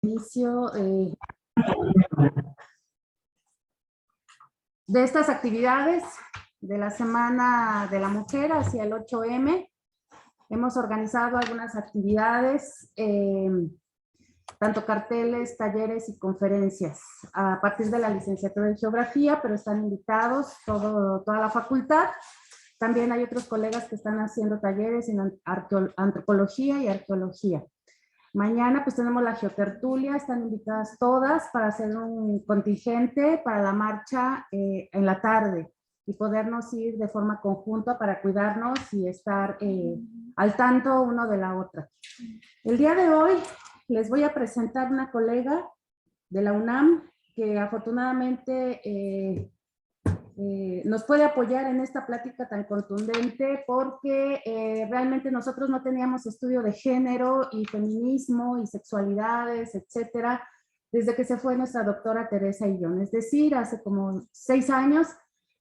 Inicio de estas actividades de la Semana de la Mujer hacia el 8M. Hemos organizado algunas actividades, tanto carteles, talleres y conferencias a partir de la licenciatura en Geografía, pero están invitados toda la facultad. También hay otros colegas que están haciendo talleres en antropología y arqueología. Mañana pues tenemos la geotertulia, están invitadas todas para hacer un contingente para la marcha en la tarde y podernos ir de forma conjunta para cuidarnos y estar al tanto uno de la otra. El día de hoy les voy a presentar una colega de la UNAM que afortunadamente nos puede apoyar en esta plática tan contundente porque realmente nosotros no teníamos estudio de género y feminismo y sexualidades, etcétera, desde que se fue nuestra doctora Teresa Illón. Es decir, hace como 6 años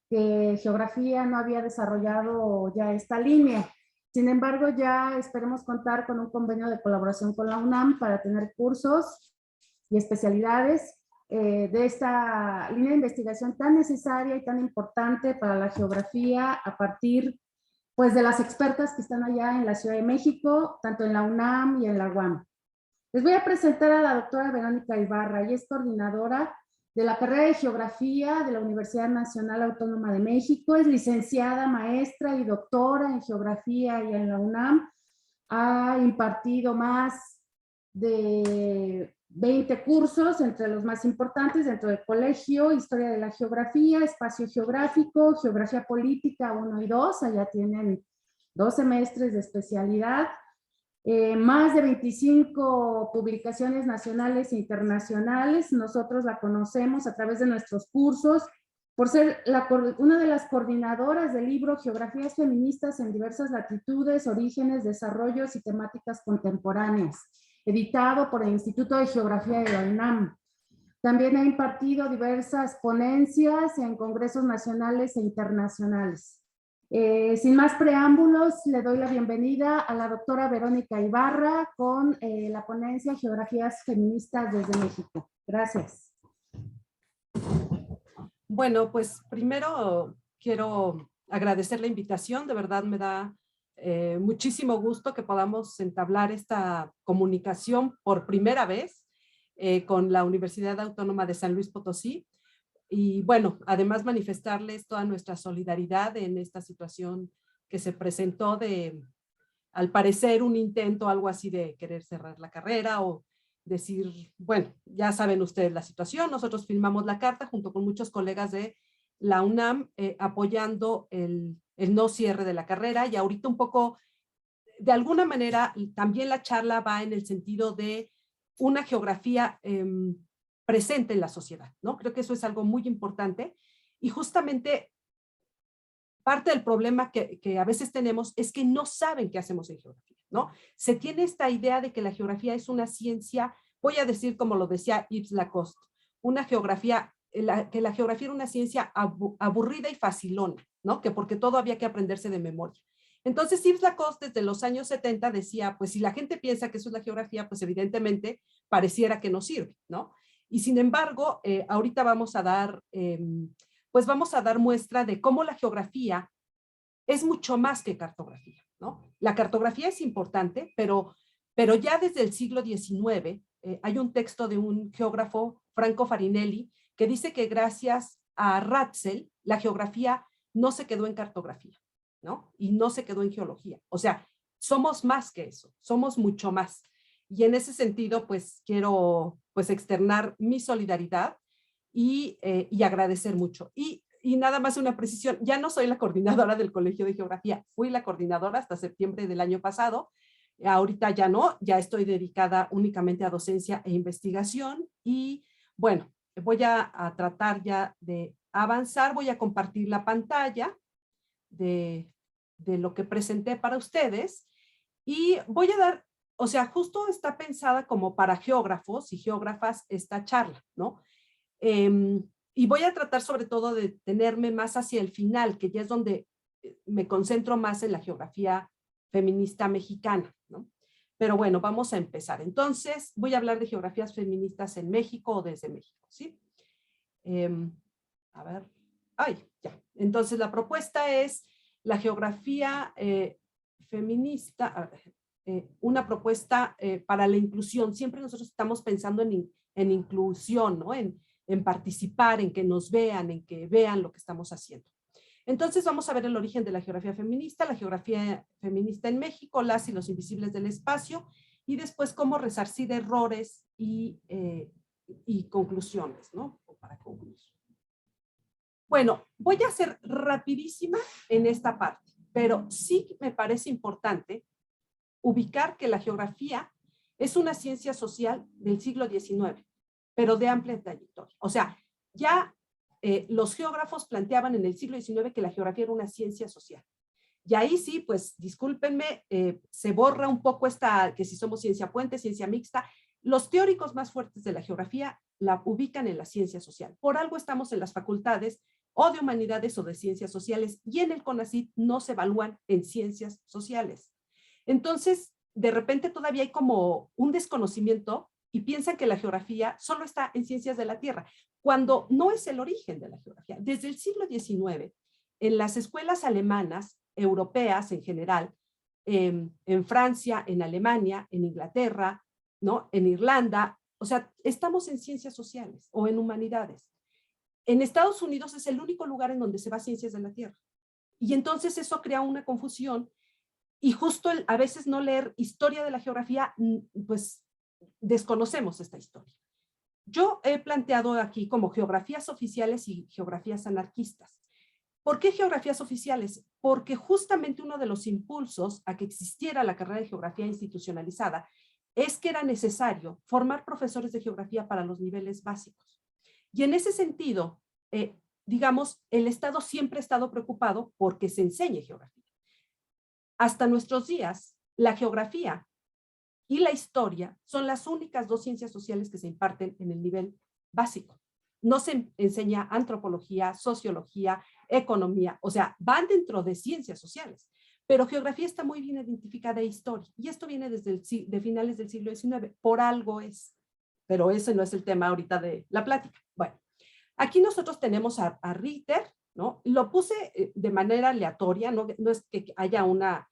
que Geografía no había desarrollado ya esta línea. Sin embargo, ya esperemos contar con un convenio de colaboración con la UNAM para tener cursos y especialidades de esta línea de investigación tan necesaria y tan importante para la geografía a partir pues, de las expertas que están allá en la Ciudad de México, tanto en la UNAM y en la UAM. Les voy a presentar a la doctora Verónica Ibarra, ella es coordinadora de la carrera de Geografía de la Universidad Nacional Autónoma de México, es licenciada, maestra y doctora en Geografía y en la UNAM, ha impartido más de 20 cursos, entre los más importantes dentro del colegio: Historia de la Geografía, Espacio Geográfico, Geografía Política 1 y 2, allá tienen 2 semestres de especialidad, más de 25 publicaciones nacionales e internacionales. Nosotros la conocemos a través de nuestros cursos, por ser una de las coordinadoras del libro Geografías feministas en diversas latitudes, orígenes, desarrollos y temáticas contemporáneas, editado por el Instituto de Geografía de la UNAM. También ha impartido diversas ponencias en congresos nacionales e internacionales. Sin más preámbulos, le doy la bienvenida a la doctora Verónica Ibarra con la ponencia Geografías feministas desde México. Gracias. Bueno, pues primero quiero agradecer la invitación. De verdad me da muchísimo gusto que podamos entablar esta comunicación por primera vez con la Universidad Autónoma de San Luis Potosí. Y bueno, además manifestarles toda nuestra solidaridad en esta situación que se presentó de, al parecer, un intento, algo así de querer cerrar la carrera o decir, bueno, ya saben ustedes la situación. Nosotros firmamos la carta junto con muchos colegas de la UNAM apoyando el no cierre de la carrera, y ahorita un poco, de alguna manera, también la charla va en el sentido de una geografía presente en la sociedad, ¿no? Creo que eso es algo muy importante, y justamente parte del problema que a veces tenemos es que no saben qué hacemos en geografía, ¿no? Se tiene esta idea de que la geografía es una ciencia, voy a decir como lo decía Yves Lacoste, una geografía, que la geografía era una ciencia aburrida y facilona, ¿no? Que porque todo había que aprenderse de memoria. Entonces Yves Lacoste desde los años 70 decía, pues si la gente piensa que eso es la geografía, pues evidentemente pareciera que no sirve, ¿no? Y sin embargo, ahorita vamos a dar pues vamos a dar muestra de cómo la geografía es mucho más que cartografía, ¿no? La cartografía es importante, pero ya desde el siglo XIX hay un texto de un geógrafo, Franco Farinelli, que dice que gracias a Ratzel, la geografía no se quedó en cartografía, ¿no? Y no se quedó en geología. O sea, somos más que eso, somos mucho más. Y en ese sentido, pues quiero pues externar mi solidaridad y agradecer mucho. Y nada más una precisión, ya no soy la coordinadora del Colegio de Geografía, fui la coordinadora hasta septiembre del año pasado, ahorita ya no, ya estoy dedicada únicamente a docencia e investigación. Y bueno, voy a tratar ya de avanzar, voy a compartir la pantalla de lo que presenté para ustedes, y voy a dar, o sea, justo está pensada como para geógrafos y geógrafas esta charla, ¿no? Y voy a tratar sobre todo de tenerme más hacia el final, que ya es donde me concentro más en la geografía feminista mexicana, ¿no? Pero bueno, vamos a empezar. Entonces, voy a hablar de geografías feministas en México o desde México, ¿sí? A ver. Ya. Entonces, la propuesta es la geografía feminista, una propuesta para la inclusión. Siempre nosotros estamos pensando en inclusión, ¿no? En participar, en que nos vean, en que vean lo que estamos haciendo. Entonces vamos a ver el origen de la geografía feminista en México, las y los invisibles del espacio, y después cómo resarcir errores y conclusiones, ¿no? Para concluir. Bueno, voy a ser rapidísima en esta parte, pero sí me parece importante ubicar que la geografía es una ciencia social del siglo XIX, pero de amplia trayectoria. O sea, ya los geógrafos planteaban en el siglo XIX que la geografía era una ciencia social. Y ahí sí, pues discúlpenme, se borra un poco esta, que si somos ciencia puente, ciencia mixta. Los teóricos más fuertes de la geografía la ubican en la ciencia social. Por algo estamos en las facultades o de humanidades o de ciencias sociales, y en el CONACYT no se evalúan en ciencias sociales. Entonces, de repente todavía hay como un desconocimiento y piensan que la geografía solo está en ciencias de la Tierra, cuando no es el origen de la geografía. Desde el siglo XIX, en las escuelas alemanas, europeas en general, en Francia, en Alemania, en Inglaterra, ¿no? En Irlanda, o sea, estamos en ciencias sociales o en humanidades. En Estados Unidos es el único lugar en donde se va ciencias de la Tierra. Y entonces eso crea una confusión, y justo a veces no leer historia de la geografía, pues desconocemos esta historia. Yo he planteado aquí como geografías oficiales y geografías anarquistas. ¿Por qué geografías oficiales? Porque justamente uno de los impulsos a que existiera la carrera de geografía institucionalizada es que era necesario formar profesores de geografía para los niveles básicos. Y en ese sentido, digamos, el Estado siempre ha estado preocupado porque se enseñe geografía. Hasta nuestros días, la geografía y la historia son las únicas dos ciencias sociales que se imparten en el nivel básico. No se enseña antropología, sociología, economía, o sea, van dentro de ciencias sociales, pero geografía está muy bien identificada de historia, y esto viene desde de finales del siglo XIX, por algo es, pero ese no es el tema ahorita de la plática. Bueno, aquí nosotros tenemos a Ritter, ¿no? Lo puse de manera aleatoria, no es que haya una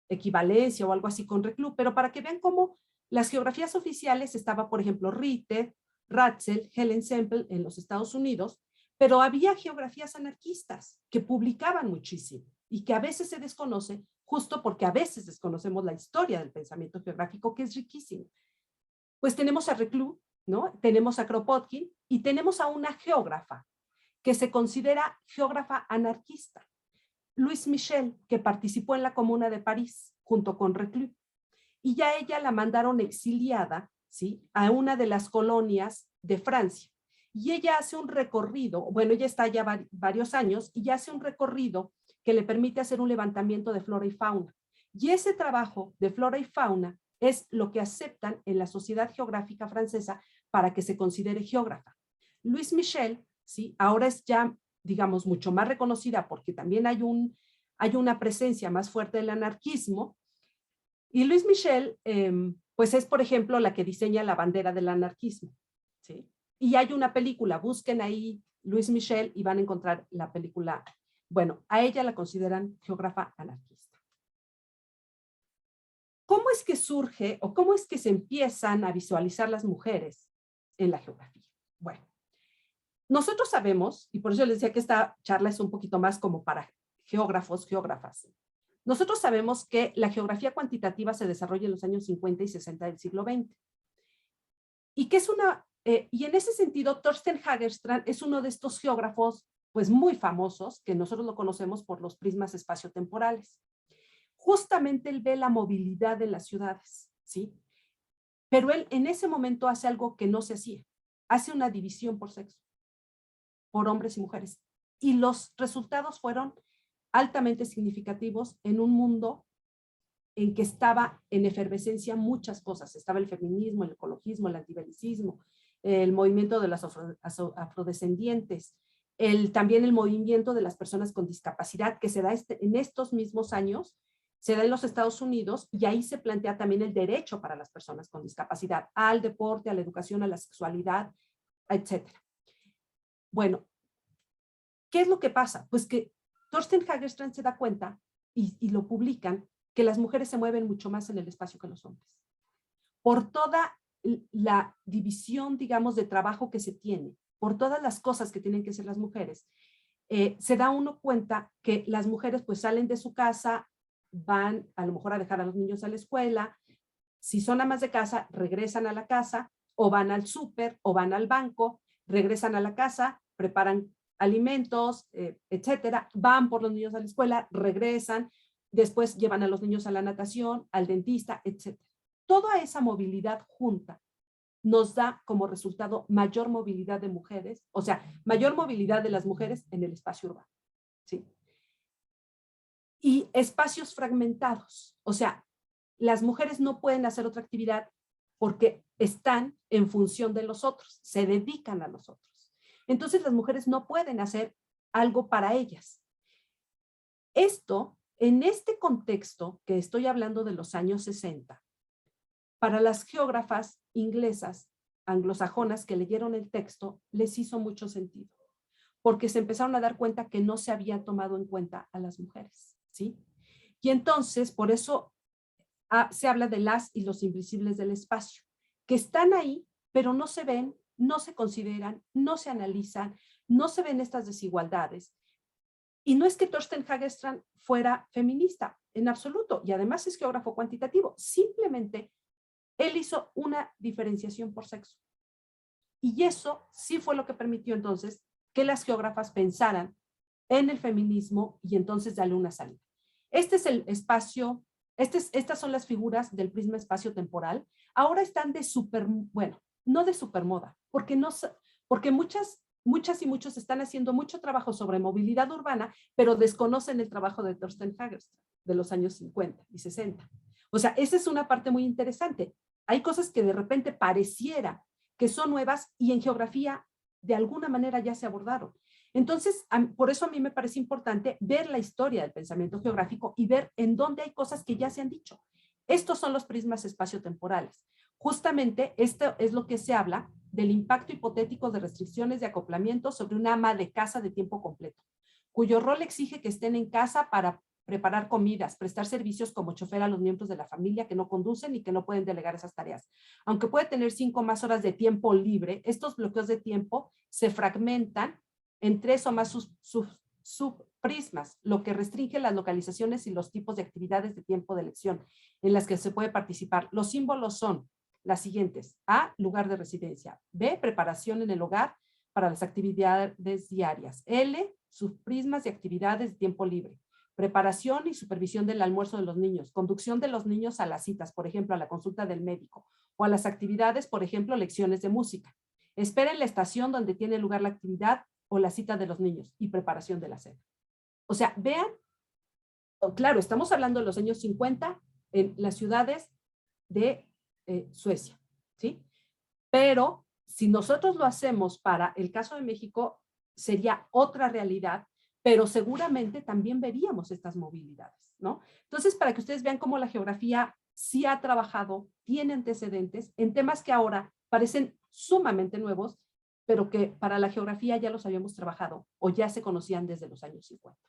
equivalencia o algo así con Reclus, pero para que vean cómo las geografías oficiales estaba, por ejemplo, Ritter, Ratzel, Helen Semple en los Estados Unidos, pero había geografías anarquistas que publicaban muchísimo y que a veces se desconoce, justo porque a veces desconocemos la historia del pensamiento geográfico, que es riquísimo. Pues tenemos a Reclus, ¿no? Tenemos a Kropotkin y tenemos a una geógrafa que se considera geógrafa anarquista, Louise Michel, que participó en la Comuna de París junto con Reclus, y ya ella la mandaron exiliada, ¿sí?, a una de las colonias de Francia. Y ella hace un recorrido, bueno, ella está ya varios años, y ya hace un recorrido que le permite hacer un levantamiento de flora y fauna. Y ese trabajo de flora y fauna es lo que aceptan en la Sociedad Geográfica Francesa para que se considere geógrafa. Louise Michel, ¿sí?, ahora es ya, digamos, mucho más reconocida porque también hay una presencia más fuerte del anarquismo. Y Louise Michel, pues es, por ejemplo, la que diseña la bandera del anarquismo, ¿sí? Y hay una película, busquen ahí Louise Michel y van a encontrar la película. Bueno, a ella la consideran geógrafa anarquista. ¿Cómo es que surge o cómo es que se empiezan a visualizar las mujeres en la geografía? Bueno, nosotros sabemos, y por eso les decía que esta charla es un poquito más como para geógrafos, geógrafas. Nosotros sabemos que la geografía cuantitativa se desarrolla en los años 50 y 60 del siglo XX. Y que es y en ese sentido, Thorsten Hagerstrand es uno de estos geógrafos pues muy famosos, que nosotros lo conocemos por los prismas espaciotemporales. Justamente él ve la movilidad de las ciudades, ¿sí? Pero él en ese momento hace algo que no se hacía. Hace una división por sexo, por hombres y mujeres. Y los resultados fueron altamente significativos en un mundo en que estaba en efervescencia muchas cosas. Estaba el feminismo, el ecologismo, el antibelicismo, el movimiento de las afrodescendientes, también el movimiento de las personas con discapacidad, que se da en estos mismos años, se da en los Estados Unidos y ahí se plantea también el derecho para las personas con discapacidad al deporte, a la educación, a la sexualidad, etcétera. Bueno, ¿qué es lo que pasa? Pues que Thorsten Hagerstrand se da cuenta y lo publican, que las mujeres se mueven mucho más en el espacio que los hombres. Por toda la división, digamos, de trabajo que se tiene, por todas las cosas que tienen que hacer las mujeres, se da uno cuenta que las mujeres pues salen de su casa, van a lo mejor a dejar a los niños a la escuela, si son amas de casa, regresan a la casa, o van al súper, o van al banco, regresan a la casa, preparan alimentos, etcétera, van por los niños a la escuela, regresan, después llevan a los niños a la natación, al dentista, etcétera. Toda esa movilidad junta nos da como resultado mayor movilidad de mujeres, o sea, mayor movilidad de las mujeres en el espacio urbano, ¿sí? Y espacios fragmentados, o sea, las mujeres no pueden hacer otra actividad porque están en función de los otros, se dedican a los otros. Entonces las mujeres no pueden hacer algo para ellas. Esto, en este contexto que estoy hablando de los años 60, para las geógrafas inglesas, anglosajonas que leyeron el texto, les hizo mucho sentido, porque se empezaron a dar cuenta que no se había tomado en cuenta a las mujeres, ¿sí? Y entonces, por eso se habla de las y los invisibles del espacio, que están ahí, pero no se ven, no se consideran, no se analizan, no se ven estas desigualdades. Y no es que Thorsten Hagerstrand fuera feminista, en absoluto, y además es geógrafo cuantitativo, simplemente él hizo una diferenciación por sexo. Y eso sí fue lo que permitió entonces que las geógrafas pensaran en el feminismo y entonces darle una salida. Este es el espacio, estas son las figuras del prisma espacio-temporal. Ahora están de super, bueno, no de supermoda, porque muchas y muchos están haciendo mucho trabajo sobre movilidad urbana, pero desconocen el trabajo de Thorsten Hagerstrand de los años 50 y 60. O sea, esa es una parte muy interesante. Hay cosas que de repente pareciera que son nuevas y en geografía de alguna manera ya se abordaron. Entonces, por eso a mí me parece importante ver la historia del pensamiento geográfico y ver en dónde hay cosas que ya se han dicho. Estos son los prismas espaciotemporales. Justamente esto es lo que se habla del impacto hipotético de restricciones de acoplamiento sobre una ama de casa de tiempo completo, cuyo rol exige que estén en casa para preparar comidas, prestar servicios como chofer a los miembros de la familia que no conducen y que no pueden delegar esas tareas. Aunque puede tener 5 más horas de tiempo libre, estos bloqueos de tiempo se fragmentan en 3 o más subprismas, lo que restringe las localizaciones y los tipos de actividades de tiempo de elección en las que se puede participar. Los símbolos son las siguientes: A, lugar de residencia; B, preparación en el hogar para las actividades diarias; L, subprismas y actividades de tiempo libre; preparación y supervisión del almuerzo de los niños; conducción de los niños a las citas, por ejemplo, a la consulta del médico, o a las actividades, por ejemplo, lecciones de música; espera en la estación donde tiene lugar la actividad o la cita de los niños; y preparación de la cena. O sea, vean, claro, estamos hablando de los años 50 en las ciudades de Suecia, ¿sí? Pero si nosotros lo hacemos para el caso de México, sería otra realidad, pero seguramente también veríamos estas movilidades, ¿no? Entonces, para que ustedes vean cómo la geografía sí ha trabajado, tiene antecedentes en temas que ahora parecen sumamente nuevos, pero que para la geografía ya los habíamos trabajado o ya se conocían desde los años 50.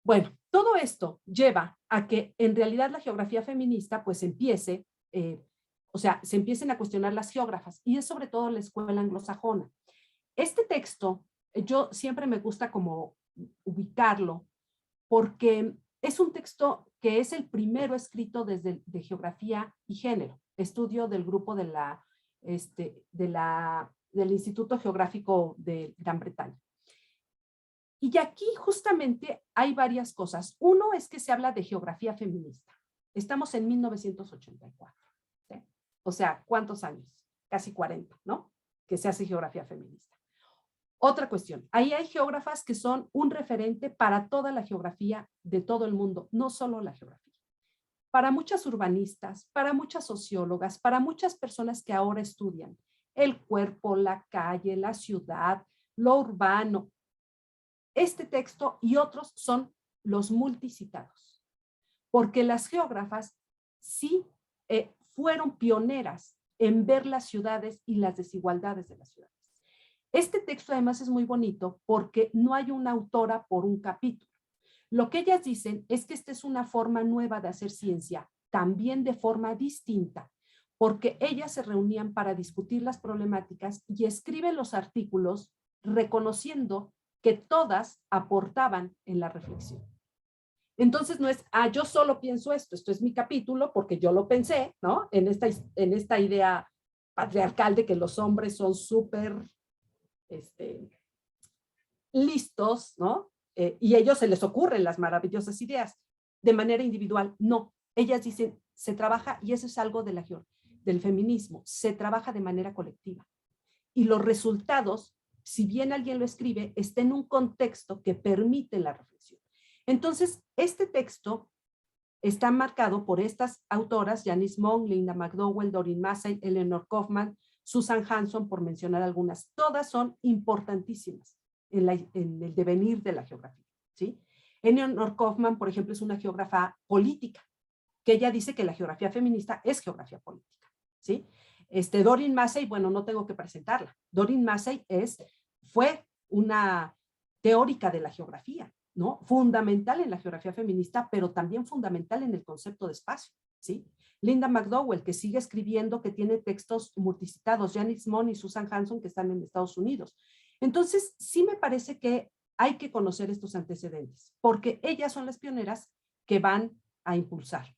Bueno, todo esto lleva a que en realidad la geografía feminista pues empiece, o sea, se empiecen a cuestionar las geógrafas, y es sobre todo la escuela anglosajona. Este texto, yo siempre me gusta como ubicarlo, porque es un texto que es el primero escrito desde de geografía y género, estudio del grupo del Instituto Geográfico de Gran Bretaña. Y aquí justamente hay varias cosas. Uno es que se habla de geografía feminista. Estamos en 1984. ¿Sí? O sea, ¿cuántos años? Casi 40, ¿no? Que se hace geografía feminista. Otra cuestión, ahí hay geógrafas que son un referente para toda la geografía de todo el mundo, no solo la geografía. Para muchas urbanistas, para muchas sociólogas, para muchas personas que ahora estudian el cuerpo, la calle, la ciudad, lo urbano, este texto y otros son los multicitados, porque las geógrafas sí fueron pioneras en ver las ciudades y las desigualdades de las ciudades. Este texto además es muy bonito porque no hay una autora por un capítulo. Lo que ellas dicen es que esta es una forma nueva de hacer ciencia, también de forma distinta, porque ellas se reunían para discutir las problemáticas y escriben los artículos reconociendo que todas aportaban en la reflexión. Entonces no es, yo solo pienso esto es mi capítulo porque yo lo pensé, ¿no? En esta idea patriarcal de que los hombres son súper listos, ¿no? Y a ellos se les ocurren las maravillosas ideas de manera individual. No, ellas dicen, se trabaja, y eso es algo de del feminismo, se trabaja de manera colectiva. Y los resultados, si bien alguien lo escribe, está en un contexto que permite la reflexión. Entonces, este texto está marcado por estas autoras, Janice Monk, Linda McDowell, Doreen Massey, Eleanor Kaufman, Susan Hanson, por mencionar algunas. Todas son importantísimas en el devenir de la geografía, ¿sí? Eleanor Kaufman, por ejemplo, es una geógrafa política, que ella dice que la geografía feminista es geografía política, ¿sí? Doreen Massey, bueno, no tengo que presentarla. Doreen Massey fue una teórica de la geografía, ¿no? Fundamental en la geografía feminista, pero también fundamental en el concepto de espacio, ¿sí? Linda McDowell, que sigue escribiendo, que tiene textos multicitados, Janice Monk y Susan Hanson, que están en Estados Unidos. Entonces, sí me parece que hay que conocer estos antecedentes, porque ellas son las pioneras que van a impulsar.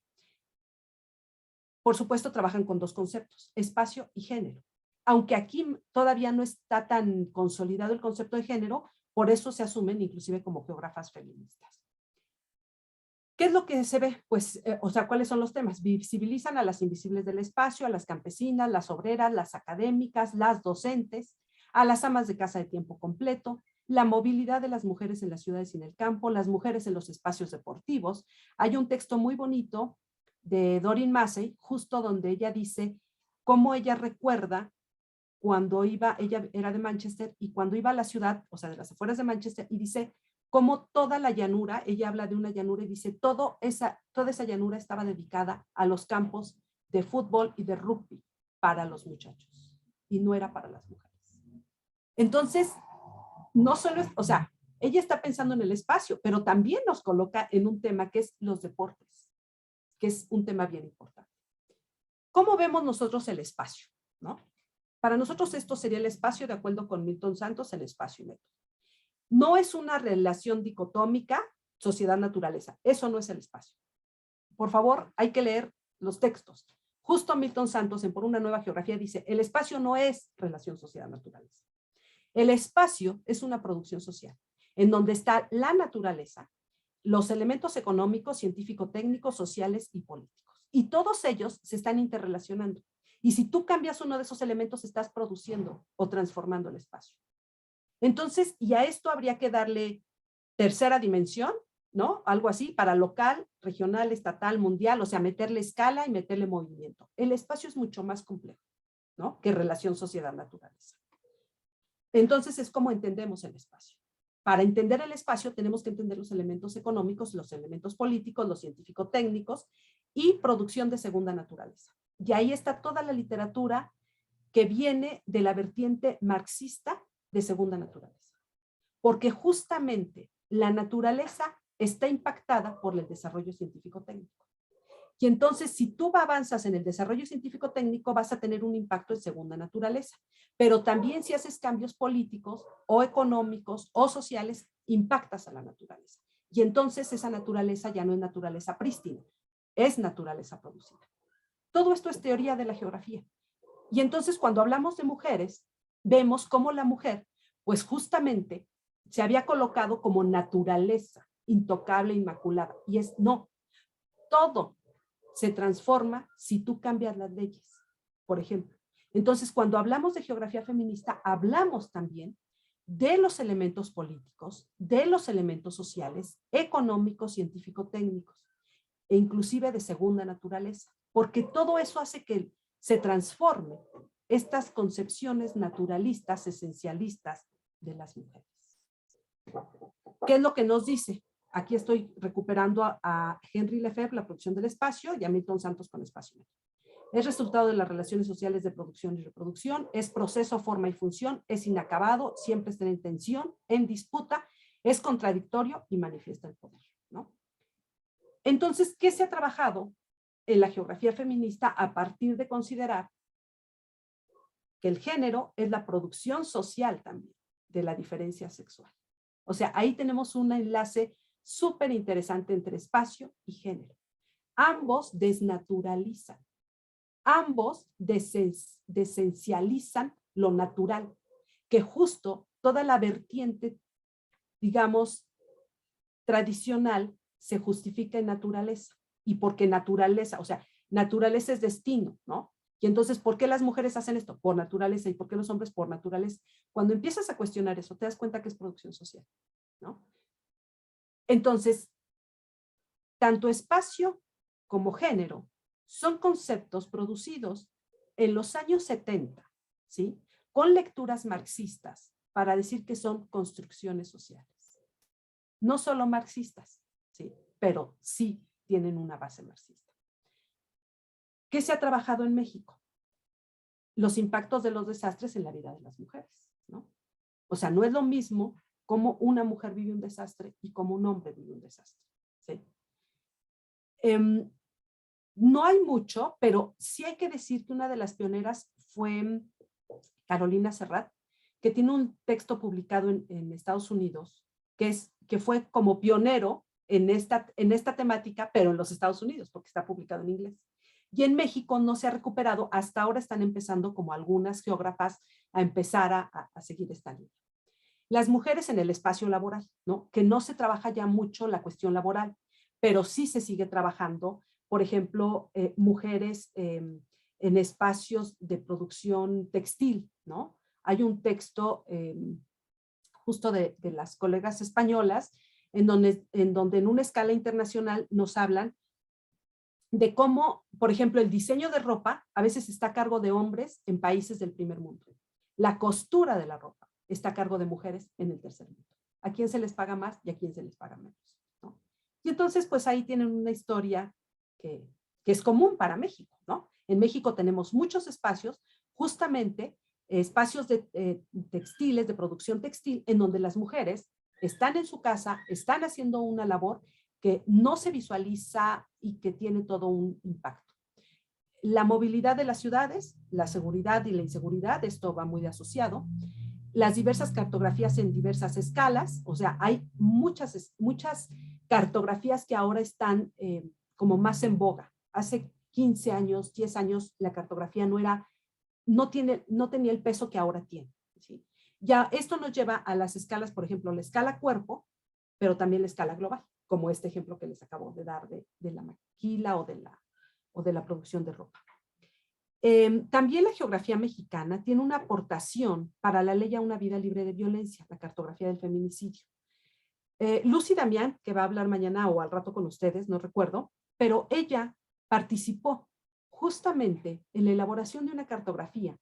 Por supuesto, trabajan con dos conceptos, espacio y género. Aunque aquí todavía no está tan consolidado el concepto de género, por eso se asumen inclusive como geógrafas feministas. ¿Qué es lo que se ve? Pues, ¿cuáles son los temas? Visibilizan a las invisibles del espacio, a las campesinas, las obreras, las académicas, las docentes, a las amas de casa de tiempo completo, la movilidad de las mujeres en las ciudades y en el campo, las mujeres en los espacios deportivos. Hay un texto muy bonito de Doreen Massey, justo donde ella dice cómo ella recuerda cuando ella era de Manchester, y cuando iba a la ciudad, o sea, de las afueras de Manchester, y dice cómo toda la llanura, ella habla de una llanura y dice, toda esa llanura estaba dedicada a los campos de fútbol y de rugby para los muchachos, y no era para las mujeres. Entonces, no solo es, ella está pensando en el espacio, pero también nos coloca en un tema que es los deportes, que es un tema bien importante. ¿Cómo vemos nosotros el espacio? ¿No? Para nosotros esto sería el espacio, de acuerdo con Milton Santos, el espacio y método. No es una relación dicotómica sociedad-naturaleza. Eso no es el espacio. Por favor, hay que leer los textos. Justo Milton Santos, en Por una nueva geografía, dice, el espacio no es relación sociedad-naturaleza. El espacio es una producción social, en donde está la naturaleza, los elementos económicos, científico-técnicos, sociales y políticos. Y todos ellos se están interrelacionando. Y si tú cambias uno de esos elementos, estás produciendo o transformando el espacio. Entonces, y a esto habría que darle tercera dimensión, ¿no? Algo así, para local, regional, estatal, mundial, o sea, meterle escala y meterle movimiento. El espacio es mucho más complejo, ¿no? Que relación sociedad-naturaleza. Entonces, es como entendemos el espacio. Para entender el espacio tenemos que entender los elementos económicos, los elementos políticos, los científico-técnicos y producción de segunda naturaleza. Y ahí está toda la literatura que viene de la vertiente marxista de segunda naturaleza. Porque justamente la naturaleza está impactada por el desarrollo científico-técnico. Y entonces, si tú avanzas en el desarrollo científico-técnico, vas a tener un impacto en segunda naturaleza. Pero también si haces cambios políticos o económicos o sociales, impactas a la naturaleza. Y entonces esa naturaleza ya no es naturaleza prístina, es naturaleza producida. Todo esto es teoría de la geografía. Y entonces cuando hablamos de mujeres, vemos cómo la mujer, pues justamente se había colocado como naturaleza, intocable, inmaculada. Y no, todo se transforma si tú cambias las leyes, por ejemplo. Entonces, cuando hablamos de geografía feminista, hablamos también de los elementos políticos, de los elementos sociales, económicos, científico-técnicos, e inclusive de segunda naturaleza, porque todo eso hace que se transforme estas concepciones naturalistas, esencialistas de las mujeres. ¿Qué es lo que nos dice? aquí estoy recuperando a Henry Lefebvre, la producción del espacio, y a Milton Santos con espacio. Es resultado de las relaciones sociales de producción y reproducción, es proceso, forma y función, es inacabado, siempre está en tensión, en disputa, es contradictorio y manifiesta el poder, ¿no? Entonces, ¿qué se ha trabajado en la geografía feminista a partir de considerar que el género es la producción social también de la diferencia sexual? O sea, ahí tenemos un enlace súper interesante entre espacio y género. Ambos desnaturalizan, ambos desencializan lo natural, que justo toda la vertiente, digamos, tradicional se justifica en naturaleza. Y porque naturaleza, o sea, naturaleza es destino, ¿no? Y entonces, ¿por qué las mujeres hacen esto? Por naturaleza. ¿Y por qué los hombres? Por naturaleza. Cuando empiezas a cuestionar eso, te das cuenta que es producción social, ¿no? Entonces, tanto espacio como género son conceptos producidos en los años 70, ¿sí? Con lecturas marxistas para decir que son construcciones sociales. No solo marxistas, ¿sí? Pero sí tienen una base marxista. ¿Qué se ha trabajado en México? Los impactos de los desastres en la vida de las mujeres, ¿no? O sea, no es lo mismo cómo una mujer vive un desastre y cómo un hombre vive un desastre, ¿sí? No hay mucho, pero sí hay que decir que una de las pioneras fue Carolina Serrat, que tiene un texto publicado en Estados Unidos, que fue como pionero en esta temática, pero en los Estados Unidos, porque está publicado en inglés. Y en México no se ha recuperado, hasta ahora están empezando como algunas geógrafas a empezar a seguir esta línea. Las mujeres en el espacio laboral, ¿no? Que no se trabaja ya mucho la cuestión laboral, pero sí se sigue trabajando, por ejemplo, mujeres en espacios de producción textil, ¿no? Hay un texto justo de las colegas españolas en donde en una escala internacional nos hablan de cómo, por ejemplo, el diseño de ropa a veces está a cargo de hombres en países del primer mundo. La costura de la ropa está a cargo de mujeres en el tercer mundo. ¿A quién se les paga más y a quién se les paga menos? ¿No? Y entonces, pues ahí tienen una historia que es común para México, ¿no? En México tenemos muchos espacios, justamente espacios de textiles, de producción textil, en donde las mujeres están en su casa, están haciendo una labor que no se visualiza y que tiene todo un impacto. La movilidad de las ciudades, la seguridad y la inseguridad, esto va muy asociado. Las diversas cartografías en diversas escalas, o sea, hay muchas cartografías que ahora están como más en boga. Hace 15 años, 10 años, la cartografía no tenía el peso que ahora tiene, ¿sí? Ya esto nos lleva a las escalas, por ejemplo, la escala cuerpo, pero también la escala global, como este ejemplo que les acabo de dar de la maquila o de la producción de ropa. También la geografía mexicana tiene una aportación para la ley a una vida libre de violencia, la cartografía del feminicidio. Lucy Damián, que va a hablar mañana o al rato con ustedes, no recuerdo, pero ella participó justamente en la elaboración de una cartografía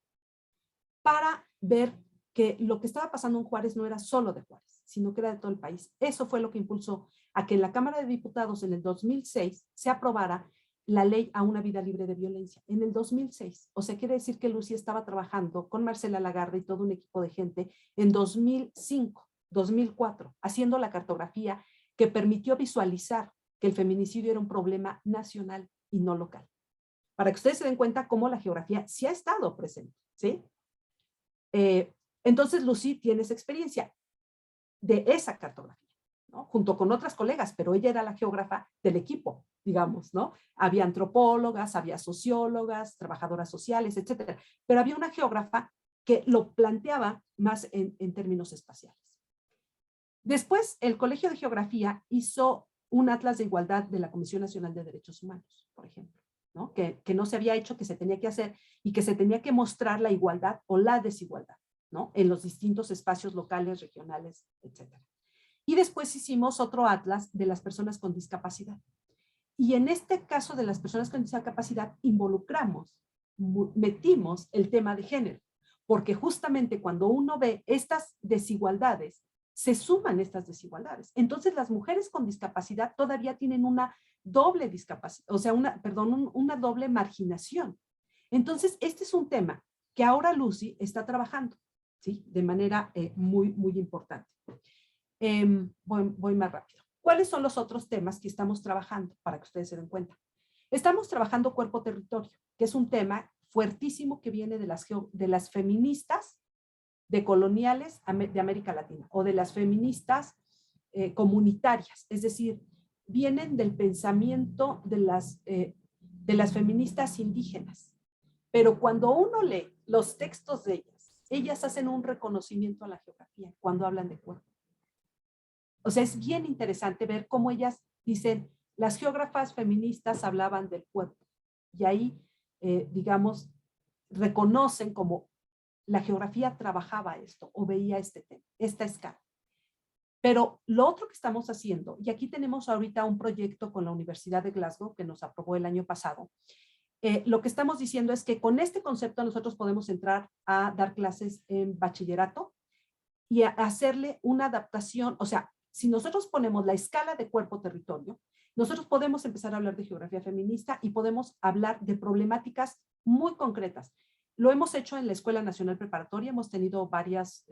para ver que lo que estaba pasando en Juárez no era solo de Juárez, sino que era de todo el país. Eso fue lo que impulsó a que en la Cámara de Diputados en el 2006 se aprobara la ley a una vida libre de violencia, en el 2006. O sea, quiere decir que Lucy estaba trabajando con Marcela Lagarde y todo un equipo de gente en 2005, 2004, haciendo la cartografía que permitió visualizar que el feminicidio era un problema nacional y no local. Para que ustedes se den cuenta cómo la geografía sí ha estado presente, ¿sí? Entonces Lucy tiene esa experiencia de esa cartografía, ¿no? Junto con otras colegas, pero ella era la geógrafa del equipo, digamos, ¿no? Había antropólogas, había sociólogas, trabajadoras sociales, etcétera, pero había una geógrafa que lo planteaba más en términos espaciales. Después, el Colegio de Geografía hizo un atlas de igualdad de la Comisión Nacional de Derechos Humanos, por ejemplo, ¿no? Que no se había hecho, que se tenía que hacer y que se tenía que mostrar la igualdad o la desigualdad, ¿no? En los distintos espacios locales, regionales, etcétera. Y después hicimos otro atlas de las personas con discapacidad. Y en este caso de las personas con discapacidad metimos el tema de género, porque justamente cuando uno ve estas desigualdades se suman estas desigualdades. Entonces las mujeres con discapacidad todavía tienen una doble discapacidad, o sea, una doble marginación. Entonces este es un tema que ahora Lucy está trabajando, ¿sí? De manera muy, muy importante. Voy más rápido. ¿Cuáles son los otros temas que estamos trabajando para que ustedes se den cuenta? Estamos trabajando cuerpo-territorio, que es un tema fuertísimo que viene de las feministas decoloniales de América Latina o de las feministas comunitarias, es decir, vienen del pensamiento de las feministas indígenas. Pero cuando uno lee los textos de ellas hacen un reconocimiento a la geografía cuando hablan de cuerpo. O sea, es bien interesante ver cómo ellas dicen, las geógrafas feministas hablaban del cuerpo. Y ahí, digamos, reconocen como la geografía trabajaba esto o veía este tema, esta escala. Pero lo otro que estamos haciendo, y aquí tenemos ahorita un proyecto con la Universidad de Glasgow que nos aprobó el año pasado, lo que estamos diciendo es que con este concepto nosotros podemos entrar a dar clases en bachillerato y a hacerle una adaptación, o sea, si nosotros ponemos la escala de cuerpo-territorio, nosotros podemos empezar a hablar de geografía feminista y podemos hablar de problemáticas muy concretas. Lo hemos hecho en la Escuela Nacional Preparatoria, hemos tenido varios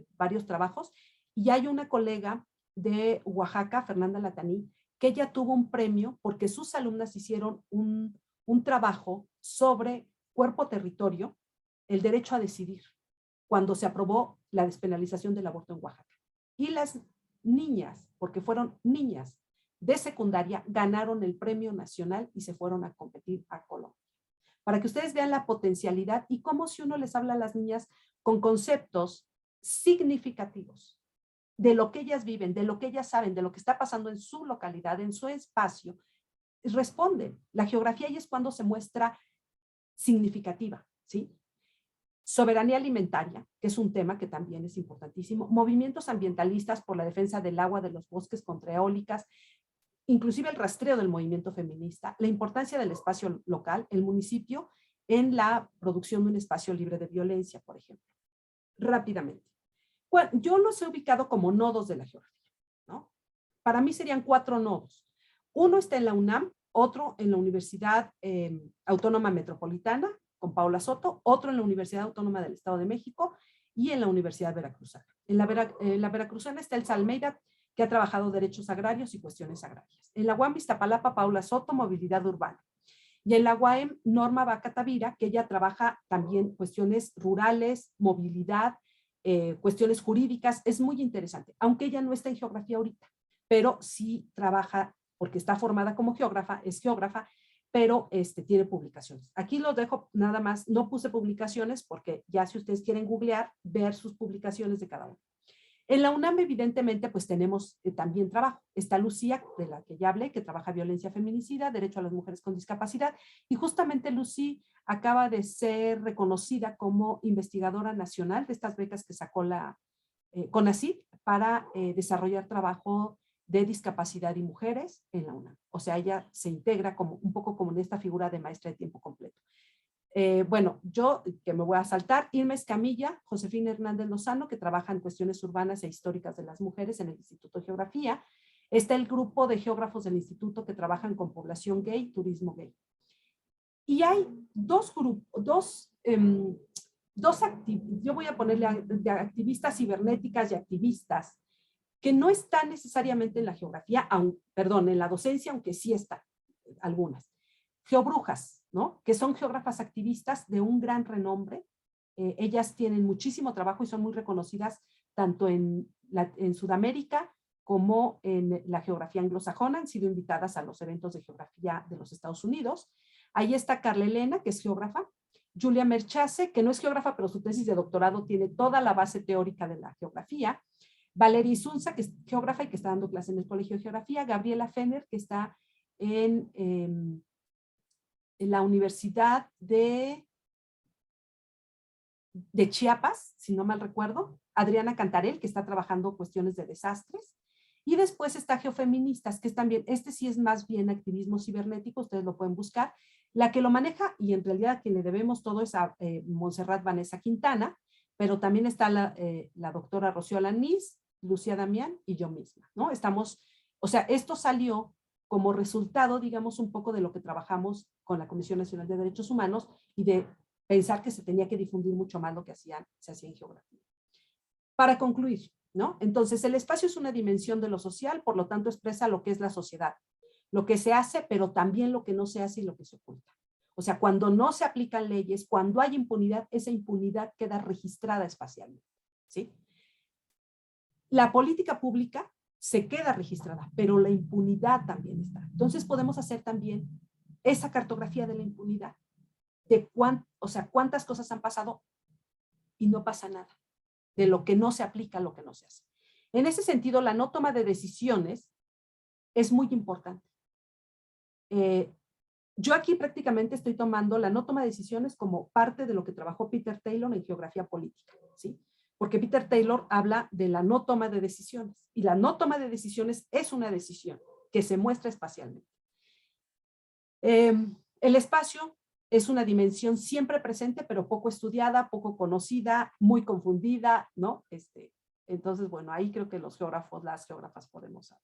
trabajos y hay una colega de Oaxaca, Fernanda Lataní, que ella tuvo un premio porque sus alumnas hicieron un trabajo sobre cuerpo-territorio, el derecho a decidir, cuando se aprobó la despenalización del aborto en Oaxaca. Y las niñas, porque fueron niñas de secundaria, ganaron el premio nacional y se fueron a competir a Colombia. Para que ustedes vean la potencialidad y cómo si uno les habla a las niñas con conceptos significativos de lo que ellas viven, de lo que ellas saben, de lo que está pasando en su localidad, en su espacio, responden. La geografía ahí es cuando se muestra significativa, ¿sí? Soberanía alimentaria, que es un tema que también es importantísimo. Movimientos ambientalistas por la defensa del agua, de los bosques contra eólicas, inclusive el rastreo del movimiento feminista, la importancia del espacio local, el municipio, en la producción de un espacio libre de violencia, por ejemplo. Rápidamente. Bueno, yo los he ubicado como nodos de la geografía, ¿no? Para mí serían 4 nodos. Uno está en la UNAM, otro en la Universidad Autónoma Metropolitana, con Paula Soto, otro en la Universidad Autónoma del Estado de México y en la Universidad Veracruzana. En la Veracruzana está Elsa Almeida, que ha trabajado derechos agrarios y cuestiones agrarias. En la UAM Iztapalapa, Paula Soto, movilidad urbana. Y en la UAM, Norma Vaca Tavira, que ella trabaja también cuestiones rurales, movilidad, cuestiones jurídicas. Es muy interesante, aunque ella no está en geografía ahorita, pero sí trabaja, porque está formada como geógrafa, es geógrafa, pero tiene publicaciones. Aquí los dejo nada más, no puse publicaciones porque ya si ustedes quieren googlear, ver sus publicaciones de cada uno. En la UNAM, evidentemente, pues tenemos también trabajo. Está Lucía, de la que ya hablé, que trabaja violencia feminicida, derecho a las mujeres con discapacidad, y justamente Lucía acaba de ser reconocida como investigadora nacional de estas becas que sacó la CONACYT para desarrollar trabajo de discapacidad y mujeres en la UNAM. O sea, ella se integra como un poco como en esta figura de maestra de tiempo completo. Bueno, yo que me voy a saltar, Irma Escamilla, Josefina Hernández Lozano, que trabaja en cuestiones urbanas e históricas de las mujeres en el Instituto de Geografía. Está el grupo de geógrafos del instituto que trabajan con población gay, turismo gay. Y hay dos grupos, yo voy a ponerle de activistas cibernéticas y activistas que no están necesariamente en la geografía, en la docencia, aunque sí están algunas. Geobrujas, ¿no? Que son geógrafas activistas de un gran renombre. Ellas tienen muchísimo trabajo y son muy reconocidas tanto en Sudamérica como en la geografía anglosajona. Han sido invitadas a los eventos de geografía de los Estados Unidos. Ahí está Carla Elena, que es geógrafa. Julia Merchase, que no es geógrafa, pero su tesis de doctorado tiene toda la base teórica de la geografía. Valeria Isunza, que es geógrafa y que está dando clase en el Colegio de Geografía. Gabriela Fenner, que está en la Universidad de Chiapas, si no mal recuerdo. Adriana Cantarel, que está trabajando cuestiones de desastres. Y después está Geofeministas, que es también, sí es más bien activismo cibernético, ustedes lo pueden buscar. La que lo maneja, y en realidad a quien le debemos todo es a Montserrat Vanessa Quintana, pero también está la doctora Rocío Alanís, Lucía Damián y yo misma, ¿no? Estamos, o sea, esto salió como resultado, digamos, un poco de lo que trabajamos con la Comisión Nacional de Derechos Humanos y de pensar que se tenía que difundir mucho más lo que se hacía en geografía. Para concluir, ¿no? Entonces, el espacio es una dimensión de lo social, por lo tanto expresa lo que es la sociedad, lo que se hace, pero también lo que no se hace y lo que se oculta. O sea, cuando no se aplican leyes, cuando hay impunidad, esa impunidad queda registrada espacialmente, ¿sí? La política pública se queda registrada, pero la impunidad también está. Entonces podemos hacer también esa cartografía de la impunidad, de o sea, cuántas cosas han pasado y no pasa nada, de lo que no se aplica, lo que no se hace. En ese sentido, la no toma de decisiones es muy importante. Yo aquí prácticamente estoy tomando la no toma de decisiones como parte de lo que trabajó Peter Taylor en geografía política, ¿sí? Porque Peter Taylor habla de la no toma de decisiones y la no toma de decisiones es una decisión que se muestra espacialmente. El espacio es una dimensión siempre presente, pero poco estudiada, poco conocida, muy confundida, ¿no? Entonces, bueno, ahí creo que los geógrafos, las geógrafas podemos saber.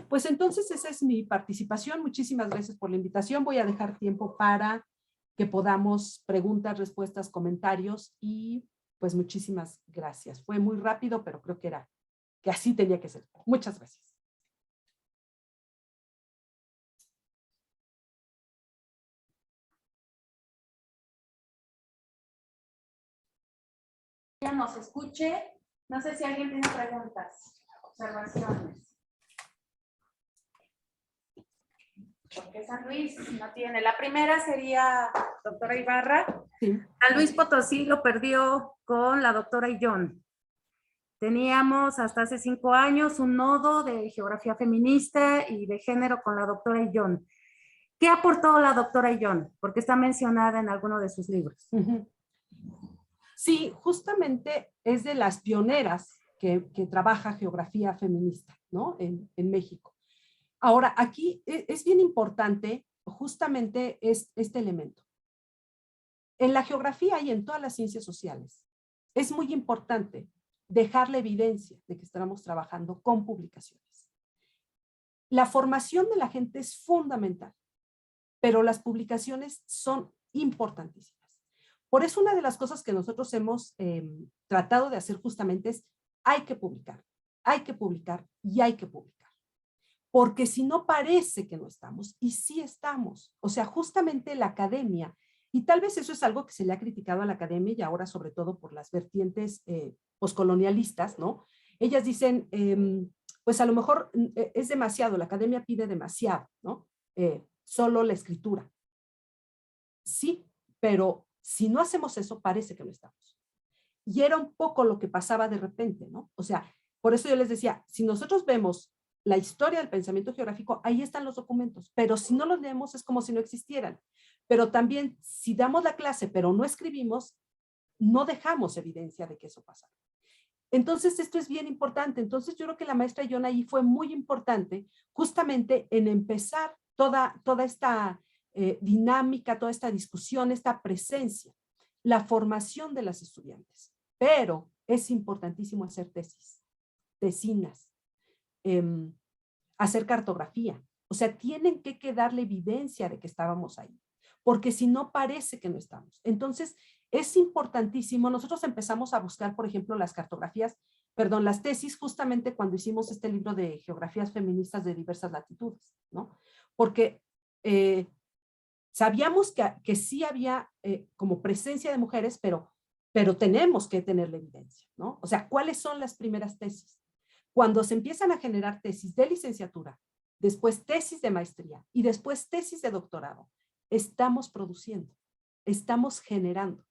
Pues entonces esa es mi participación. Muchísimas gracias por la invitación. Voy a dejar tiempo para que podamos preguntas, respuestas, comentarios y pues muchísimas gracias. Fue muy rápido, pero creo que así tenía que ser. Muchas gracias. Nos escuche. No sé si alguien tiene preguntas, observaciones. Porque San Luis no tiene. La primera sería, doctora Ibarra. Sí. San Luis Potosí lo perdió con la doctora Illón. Teníamos hasta hace 5 años un nodo de geografía feminista y de género con la doctora Illón. ¿Qué aportó la doctora Illón? Porque está mencionada en alguno de sus libros. Sí, justamente es de las pioneras que trabaja geografía feminista, ¿no? En México. Ahora, aquí es bien importante justamente este elemento. En la geografía y en todas las ciencias sociales, es muy importante dejar la evidencia de que estamos trabajando con publicaciones. La formación de la gente es fundamental, pero las publicaciones son importantísimas. Por eso una de las cosas que nosotros hemos tratado de hacer justamente es hay que publicar y hay que publicar. Porque si no parece que no estamos, y sí estamos. O sea, justamente la academia, y tal vez eso es algo que se le ha criticado a la academia y ahora sobre todo por las vertientes poscolonialistas, ¿no? Ellas dicen, pues a lo mejor es demasiado, la academia pide demasiado, ¿no? Solo la escritura. Sí, pero si no hacemos eso, parece que no estamos. Y era un poco lo que pasaba de repente, ¿no? O sea, por eso yo les decía, si nosotros vemos la historia del pensamiento geográfico, ahí están los documentos, pero si no los leemos es como si no existieran. Pero también, si damos la clase, pero no escribimos, no dejamos evidencia de que eso pasa. Entonces, esto es bien importante. Entonces, yo creo que la maestra Illón ahí fue muy importante justamente en empezar toda esta dinámica, toda esta discusión, esta presencia, la formación de las estudiantes. Pero es importantísimo hacer tesis, tesinas, hacer cartografía. O sea, tienen que quedar la evidencia de que estábamos ahí, porque si no parece que no estamos. Entonces, es importantísimo. Nosotros empezamos a buscar, por ejemplo, las tesis, justamente cuando hicimos este libro de geografías feministas de diversas latitudes, ¿no? Porque sabíamos que sí había como presencia de mujeres, pero tenemos que tener la evidencia, ¿no? O sea, ¿cuáles son las primeras tesis? Cuando se empiezan a generar tesis de licenciatura, después tesis de maestría y después tesis de doctorado, estamos produciendo, estamos generando.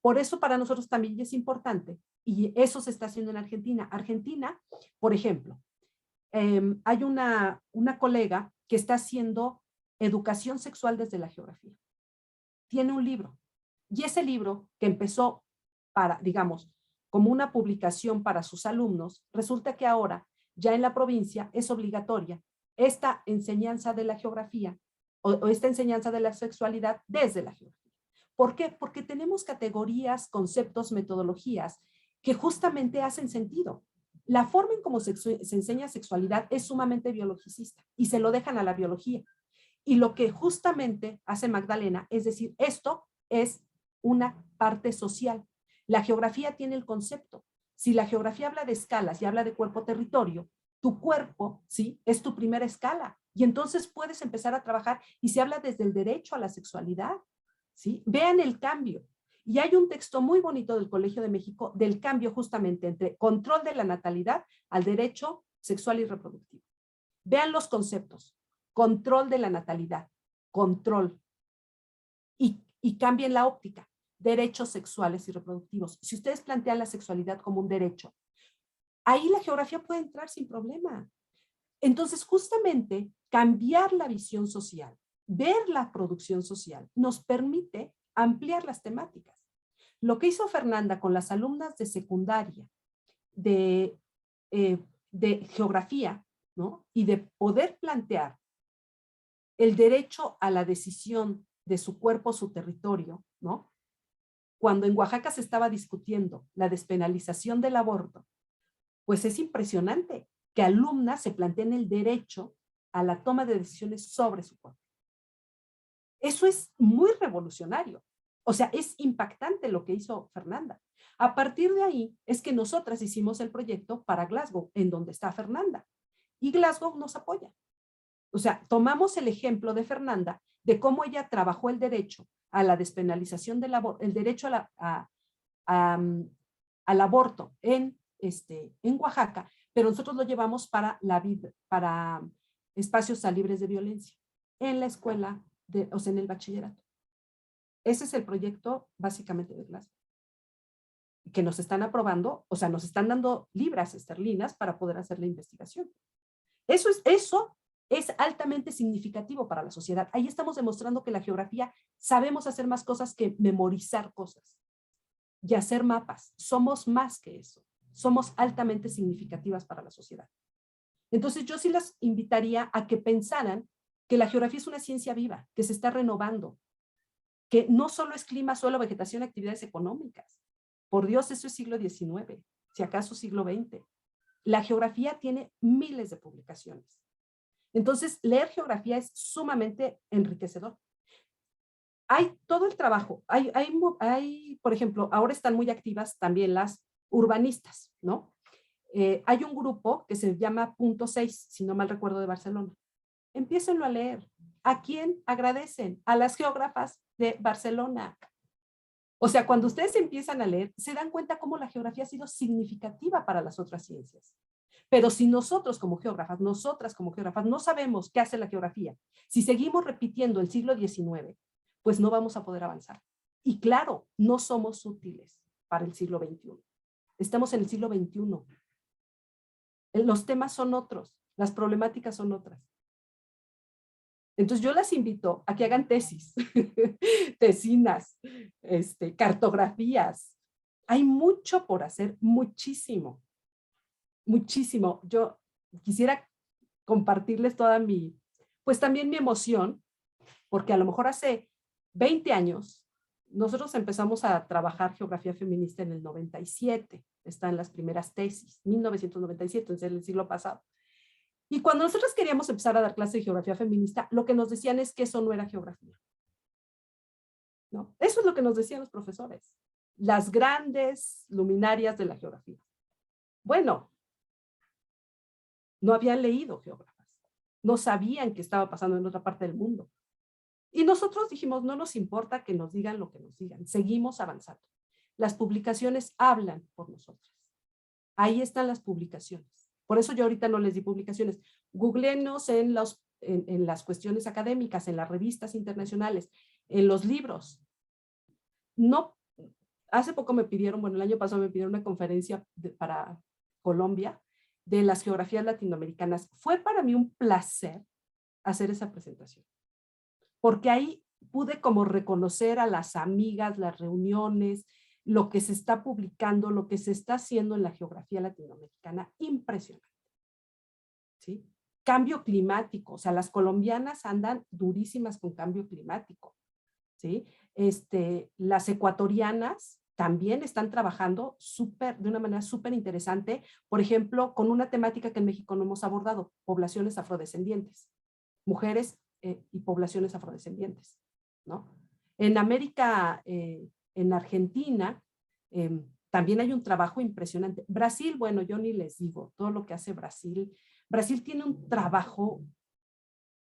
Por eso para nosotros también es importante, y eso se está haciendo en Argentina. Argentina, por ejemplo, hay una colega que está haciendo educación sexual desde la geografía. Tiene un libro, y ese libro que empezó para, digamos, como una publicación para sus alumnos, resulta que ahora ya en la provincia es obligatoria esta enseñanza de la geografía o esta enseñanza de la sexualidad desde la geografía. ¿Por qué? Porque tenemos categorías, conceptos, metodologías que justamente hacen sentido. La forma en cómo se enseña sexualidad es sumamente biologicista y se lo dejan a la biología. Y lo que justamente hace Magdalena es decir, esto es una parte social. La geografía tiene el concepto. Si la geografía habla de escalas y habla de cuerpo-territorio, tu cuerpo, ¿sí?, es tu primera escala. Y entonces puedes empezar a trabajar y se habla desde el derecho a la sexualidad, ¿sí? Vean el cambio. Y hay un texto muy bonito del Colegio de México del cambio justamente entre control de la natalidad al derecho sexual y reproductivo. Vean los conceptos. Control de la natalidad, control. Y cambien la óptica. Derechos sexuales y reproductivos. Si ustedes plantean la sexualidad como un derecho, ahí la geografía puede entrar sin problema. Entonces, justamente, cambiar la visión social, ver la producción social, nos permite ampliar las temáticas. Lo que hizo Fernanda con las alumnas de secundaria, de geografía, ¿no?, y de poder plantear el derecho a la decisión de su cuerpo, su territorio, ¿no? Cuando en Oaxaca se estaba discutiendo la despenalización del aborto, pues es impresionante que alumnas se planteen el derecho a la toma de decisiones sobre su cuerpo. Eso es muy revolucionario. O sea, es impactante lo que hizo Fernanda. A partir de ahí es que nosotras hicimos el proyecto para Glasgow, en donde está Fernanda. Y Glasgow nos apoya. O sea, tomamos el ejemplo de Fernanda, de cómo ella trabajó el derecho a la despenalización del aborto, el derecho al aborto en Oaxaca, pero nosotros lo llevamos para espacios libres de violencia, en la escuela, o sea, en el bachillerato. Ese es el proyecto básicamente de Glasgow, que nos están aprobando, o sea, nos están dando libras esterlinas para poder hacer la investigación. Eso es altamente significativo para la sociedad. Ahí estamos demostrando que la geografía sabemos hacer más cosas que memorizar cosas y hacer mapas. Somos más que eso. Somos altamente significativas para la sociedad. Entonces yo sí las invitaría a que pensaran que la geografía es una ciencia viva, que se está renovando, que no solo es clima, suelo, vegetación, actividades económicas. Por Dios, eso es siglo XIX, si acaso siglo XX. La geografía tiene miles de publicaciones. Entonces, leer geografía es sumamente enriquecedor. Hay todo el trabajo. Por ejemplo, ahora están muy activas también las urbanistas, ¿no? Hay un grupo que se llama Punto 6, si no mal recuerdo, de Barcelona. Empiécenlo a leer. ¿A quién agradecen? A las geógrafas de Barcelona. O sea, cuando ustedes empiezan a leer, se dan cuenta cómo la geografía ha sido significativa para las otras ciencias. Pero si nosotras como geógrafas, no sabemos qué hace la geografía, si seguimos repitiendo el siglo XIX, pues no vamos a poder avanzar. Y claro, no somos útiles para el siglo XXI. Estamos en el siglo XXI. Los temas son otros, las problemáticas son otras. Entonces yo las invito a que hagan tesis, tesinas, cartografías. Hay mucho por hacer, muchísimo, muchísimo. Yo quisiera compartirles pues también mi emoción, porque a lo mejor hace 20 años, nosotros empezamos a trabajar geografía feminista en el 97, está en las primeras tesis, 1997, en el siglo pasado. Y cuando nosotros queríamos empezar a dar clase de geografía feminista, lo que nos decían es que eso no era geografía. ¿No? Eso es lo que nos decían los profesores, las grandes luminarias de la geografía. Bueno, no habían leído geógrafas, no sabían qué estaba pasando en otra parte del mundo. Y nosotros dijimos, no nos importa que nos digan lo que nos digan, seguimos avanzando. Las publicaciones hablan por nosotros. Ahí están las publicaciones. Por eso yo ahorita no les di publicaciones. Googleenos en las cuestiones académicas, en las revistas internacionales, en los libros. No, hace poco me pidieron, bueno, el año pasado me pidieron una conferencia para Colombia de las geografías latinoamericanas. Fue para mí un placer hacer esa presentación, porque ahí pude como reconocer a las amigas, las reuniones, lo que se está publicando, lo que se está haciendo en la geografía latinoamericana, impresionante. ¿Sí? Cambio climático, o sea, las colombianas andan durísimas con cambio climático. ¿Sí? Las ecuatorianas también están trabajando de una manera súper interesante, por ejemplo, con una temática que en México no hemos abordado, poblaciones afrodescendientes, mujeres y poblaciones afrodescendientes, ¿no? En América, en Argentina, también hay un trabajo impresionante. Brasil, bueno, yo ni les digo, todo lo que hace Brasil. Brasil tiene un trabajo,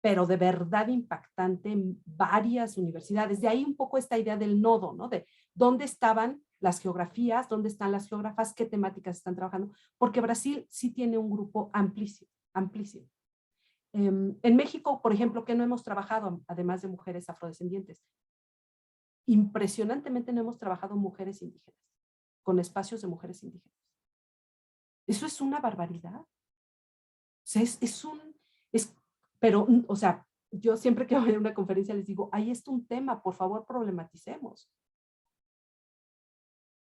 pero de verdad impactante en varias universidades. De ahí un poco esta idea del nodo, ¿no? De dónde estaban las geografías, dónde están las geógrafas, qué temáticas están trabajando, porque Brasil sí tiene un grupo amplísimo, amplísimo. En México, por ejemplo, ¿qué no hemos trabajado, además de mujeres afrodescendientes? Impresionantemente no hemos trabajado mujeres indígenas, con espacios de mujeres indígenas. Eso es una barbaridad. O sea, pero, o sea, yo siempre que voy a una conferencia les digo, ahí está un tema, por favor, problematicemos.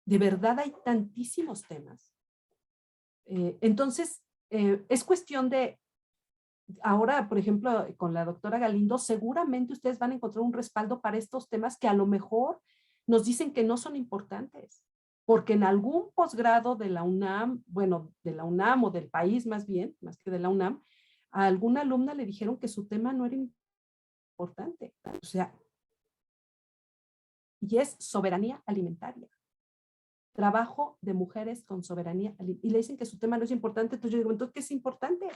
De verdad hay tantísimos temas. Entonces, es cuestión de, ahora, por ejemplo, con la doctora Galindo, seguramente ustedes van a encontrar un respaldo para estos temas que a lo mejor nos dicen que no son importantes, porque en algún posgrado de la UNAM, bueno, de la UNAM o del país más bien, más que de la UNAM, a alguna alumna le dijeron que su tema no era importante. O sea, y es soberanía alimentaria. Trabajo de mujeres con soberanía alimentaria. Y le dicen que su tema no es importante, entonces yo digo, ¿entonces qué es importante?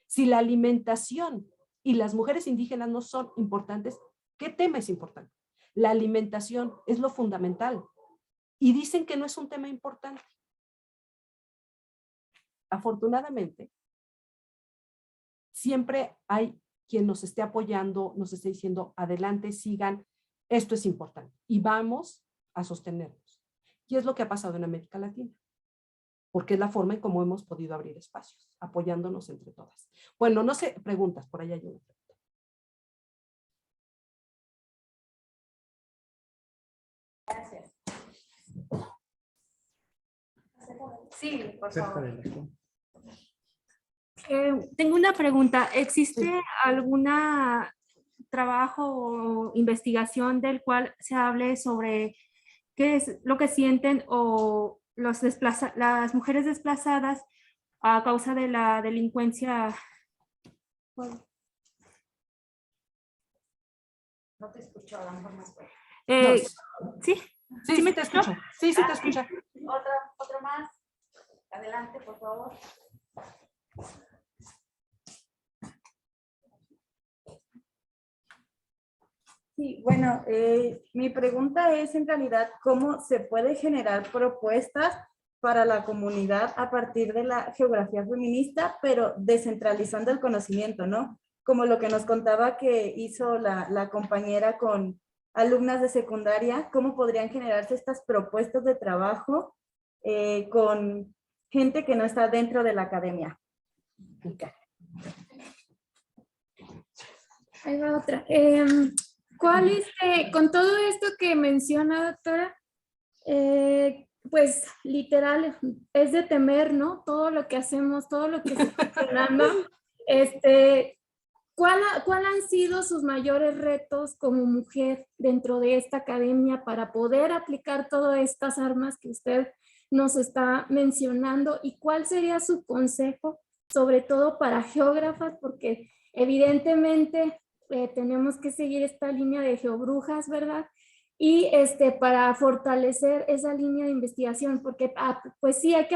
Si la alimentación y las mujeres indígenas no son importantes, ¿qué tema es importante? La alimentación es lo fundamental. Y dicen que no es un tema importante. Afortunadamente, siempre hay quien nos esté apoyando, nos esté diciendo, adelante, sigan, esto es importante. Y vamos a sostenernos. Y es lo que ha pasado en América Latina, porque es la forma en cómo hemos podido abrir espacios, apoyándonos entre todas. Bueno, no sé, preguntas, por allá hay una pregunta. Gracias. Sí, por favor. Tengo una pregunta. ¿Existe alguna trabajo o investigación del cual se hable sobre qué es lo que sienten o las mujeres desplazadas a causa de la delincuencia? No te escucho, a lo mejor más fuerte. ¿Sí? Sí, sí, te escucho. Sí, sí, te escucho. Otro más. Adelante, por favor. Sí, bueno, mi pregunta es en realidad cómo se puede generar propuestas para la comunidad a partir de la geografía feminista, pero descentralizando el conocimiento, ¿no? Como lo que nos contaba que hizo la compañera con alumnas de secundaria, cómo podrían generarse estas propuestas de trabajo con gente que no está dentro de la academia. Ahí va otra. ¿Cuál es, con todo esto que menciona, doctora, pues literal, es de temer, ¿no? Todo lo que hacemos, todo lo que está mencionando, ¿cuál han sido sus mayores retos como mujer dentro de esta academia para poder aplicar todas estas armas que usted nos está mencionando? ¿Y cuál sería su consejo, sobre todo para geógrafas? Porque evidentemente tenemos que seguir esta línea de geobrujas, ¿verdad? Y para fortalecer esa línea de investigación, porque pues sí, hay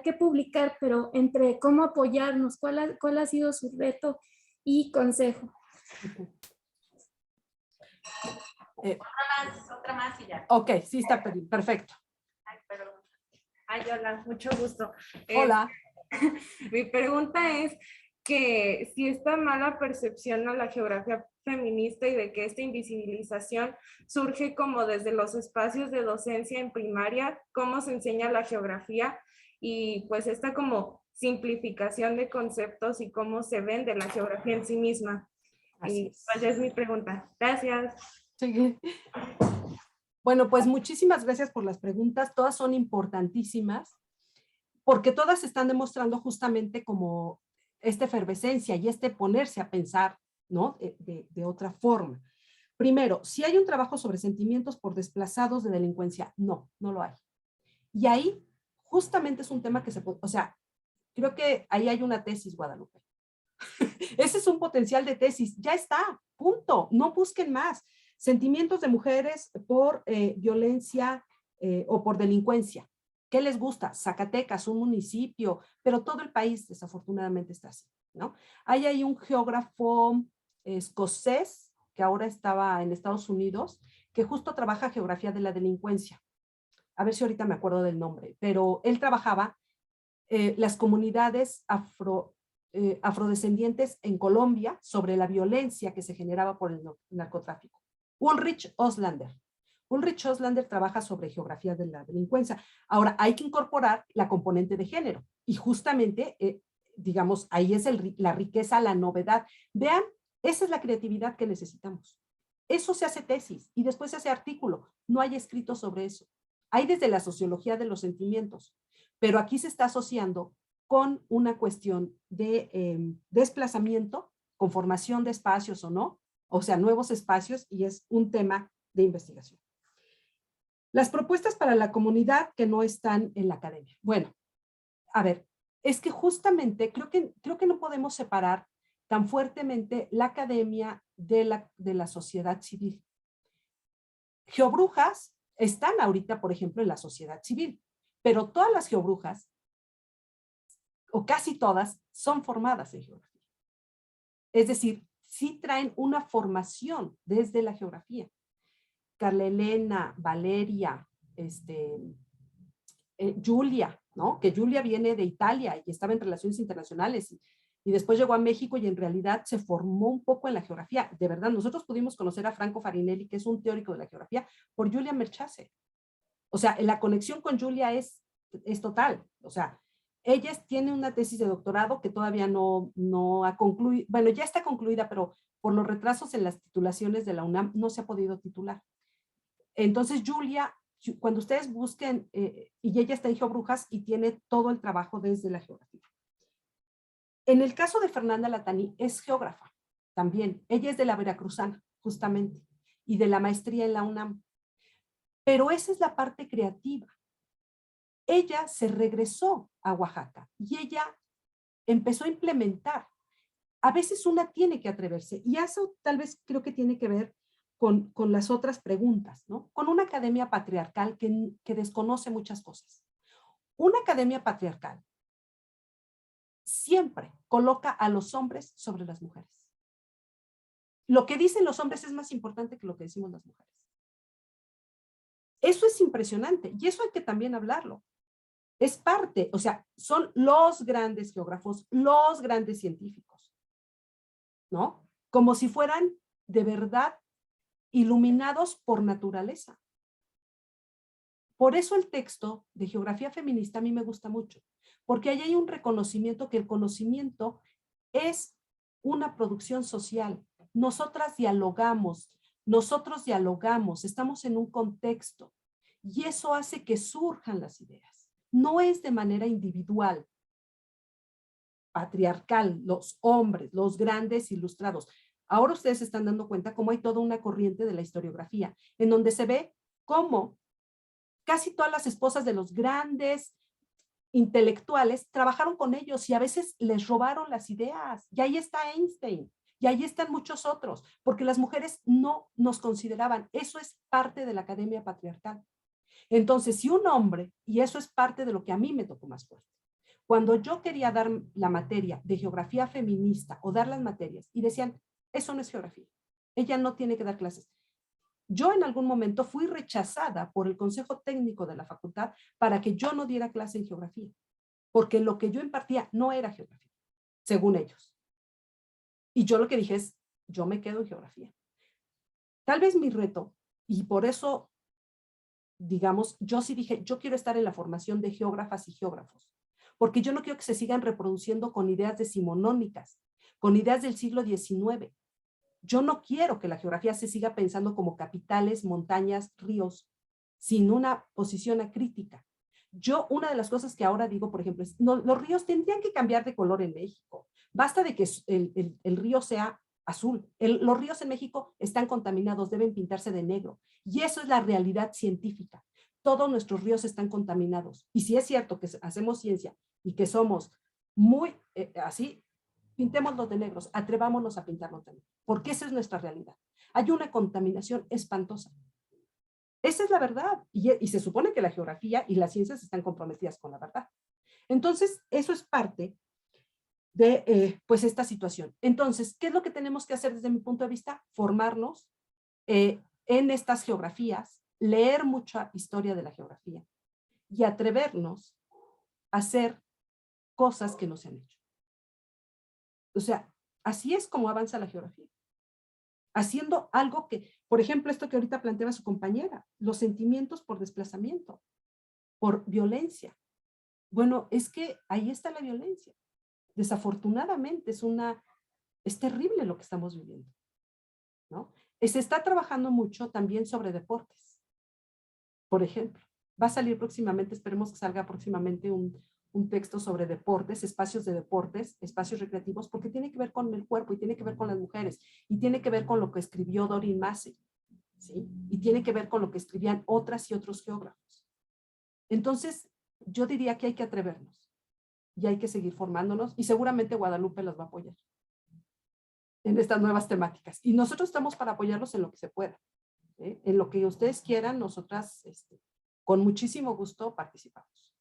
que publicar, pero entre cómo apoyarnos, ¿cuál ha sido su reto y consejo? Otra más y ya. Ok, sí, está perfecto. Ay, perdón. Ay, hola, mucho gusto. Hola. Mi pregunta es que si esta mala percepción a la geografía feminista y de que esta invisibilización surge como desde los espacios de docencia en primaria, cómo se enseña la geografía y pues esta como simplificación de conceptos y cómo se vende la geografía en sí misma. Y pues es mi pregunta. Gracias. Sí. Bueno, pues muchísimas gracias por las preguntas. Todas son importantísimas porque todas están demostrando justamente como esta efervescencia y este ponerse a pensar, ¿no? De otra forma. Primero, si hay un trabajo sobre sentimientos por desplazados de delincuencia, no lo hay. Y ahí justamente es un tema que o sea, creo que ahí hay una tesis, Guadalupe. Ese es un potencial de tesis, ya está, punto, no busquen más. Sentimientos de mujeres por violencia o por delincuencia. ¿Qué les gusta? Zacatecas, un municipio, pero todo el país desafortunadamente está así, ¿no? Hay ahí un geógrafo escocés que ahora estaba en Estados Unidos, que justo trabaja geografía de la delincuencia. A ver si ahorita me acuerdo del nombre, pero él trabajaba las comunidades afrodescendientes en Colombia sobre la violencia que se generaba por el narcotráfico. Ulrich Oslander. Ulrich Oslander trabaja sobre geografía de la delincuencia. Ahora, hay que incorporar la componente de género y justamente, digamos, ahí es la riqueza, la novedad. Vean, esa es la creatividad que necesitamos. Eso se hace tesis y después se hace artículo. No hay escrito sobre eso. Hay desde la sociología de los sentimientos, pero aquí se está asociando con una cuestión de desplazamiento, conformación de espacios o no, o sea, nuevos espacios, y es un tema de investigación. Las propuestas para la comunidad que no están en la academia. Bueno, a ver, es que justamente creo que no podemos separar tan fuertemente la academia de la sociedad civil. Geobrujas están ahorita, por ejemplo, en la sociedad civil, pero todas las geobrujas, o casi todas, son formadas en geografía. Es decir, sí traen una formación desde la geografía. Carla Elena, Valeria, Julia, ¿no? Que Julia viene de Italia y estaba en relaciones internacionales y después llegó a México y en realidad se formó un poco en la geografía. De verdad, nosotros pudimos conocer a Franco Farinelli, que es un teórico de la geografía, por Julia Merchase. O sea, la conexión con Julia es total. O sea, ella tiene una tesis de doctorado que todavía no ha concluido. Bueno, ya está concluida, pero por los retrasos en las titulaciones de la UNAM no se ha podido titular. Entonces, Julia, cuando ustedes busquen, y ella está en Geobrujas y tiene todo el trabajo desde la geografía. En el caso de Fernanda Latani, es geógrafa también. Ella es de la Veracruzana, justamente, y de la maestría en la UNAM. Pero esa es la parte creativa. Ella se regresó a Oaxaca y ella empezó a implementar. A veces una tiene que atreverse y eso tal vez creo que tiene que ver con las otras preguntas, ¿no? Con una academia patriarcal que desconoce muchas cosas. Una academia patriarcal siempre coloca a los hombres sobre las mujeres. Lo que dicen los hombres es más importante que lo que decimos las mujeres. Eso es impresionante y eso hay que también hablarlo. Es parte, o sea, son los grandes geógrafos, los grandes científicos, ¿no? Como si fueran de verdad iluminados por naturaleza. Por eso el texto de Geografía Feminista a mí me gusta mucho, porque ahí hay un reconocimiento que el conocimiento es una producción social. Nosotros dialogamos, estamos en un contexto y eso hace que surjan las ideas. No es de manera individual, patriarcal, los hombres, los grandes ilustrados. Ahora ustedes se están dando cuenta cómo hay toda una corriente de la historiografía, en donde se ve cómo casi todas las esposas de los grandes intelectuales trabajaron con ellos y a veces les robaron las ideas. Y ahí está Einstein, y ahí están muchos otros, porque las mujeres no nos consideraban. Eso es parte de la academia patriarcal. Entonces, si un hombre, y eso es parte de lo que a mí me tocó más fuerte, cuando yo quería dar la materia de geografía feminista o dar las materias y decían, eso no es geografía, ella no tiene que dar clases. Yo en algún momento fui rechazada por el consejo técnico de la facultad para que yo no diera clase en geografía, porque lo que yo impartía no era geografía, según ellos. Y yo lo que dije es, yo me quedo en geografía. Tal vez mi reto, y por eso, digamos, yo sí dije, yo quiero estar en la formación de geógrafas y geógrafos, porque yo no quiero que se sigan reproduciendo con ideas decimonónicas, con ideas del siglo XIX. Yo no quiero que la geografía se siga pensando como capitales, montañas, ríos, sin una posición acrítica. Yo, una de las cosas que ahora digo, por ejemplo, es, no, los ríos tendrían que cambiar de color en México. Basta de que el río sea azul. Los ríos en México están contaminados, deben pintarse de negro. Y eso es la realidad científica. Todos nuestros ríos están contaminados. Y si es cierto que hacemos ciencia y que somos muy así, pintémoslos de negros, atrevámonos a pintarlos de negro, porque esa es nuestra realidad. Hay una contaminación espantosa. Esa es la verdad. Y se supone que la geografía y las ciencias están comprometidas con la verdad. Entonces, eso es parte de pues esta situación. Entonces, ¿qué es lo que tenemos que hacer desde mi punto de vista? Formarnos en estas geografías, leer mucha historia de la geografía y atrevernos a hacer cosas que no se han hecho. O sea, así es como avanza la geografía. Haciendo algo que, por ejemplo, esto que ahorita planteaba su compañera, los sentimientos por desplazamiento, por violencia. Bueno, es que ahí está la violencia. Desafortunadamente es terrible lo que estamos viviendo, ¿no? Se está trabajando mucho también sobre deportes. Por ejemplo, va a salir próximamente, esperemos que salga próximamente un texto sobre deportes, espacios de deportes, espacios recreativos, porque tiene que ver con el cuerpo y tiene que ver con las mujeres y tiene que ver con lo que escribió Doreen Massey, ¿sí? Y tiene que ver con lo que escribían otras y otros geógrafos. Entonces, yo diría que hay que atrevernos y hay que seguir formándonos y seguramente Guadalupe los va a apoyar en estas nuevas temáticas. Y nosotros estamos para apoyarlos en lo que se pueda. En lo que ustedes quieran, nosotras con muchísimo gusto participamos.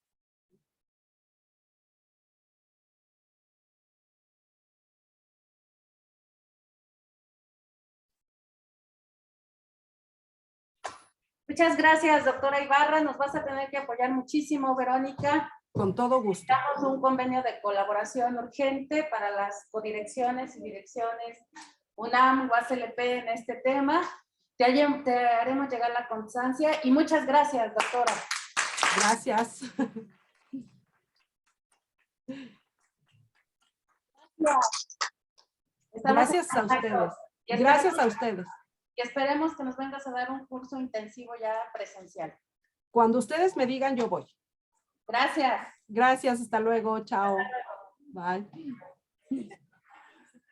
Muchas gracias, doctora Ibarra. Nos vas a tener que apoyar muchísimo, Verónica. Con todo gusto. Necesitamos un convenio de colaboración urgente para las codirecciones y direcciones UNAM, UASLP en este tema. Te haremos llegar la constancia y muchas gracias, doctora. Gracias. Gracias a ustedes. Gracias a ustedes. Y esperemos que nos vengas a dar un curso intensivo ya presencial. Cuando ustedes me digan, yo voy. Gracias. Gracias, hasta luego, chao. Bye.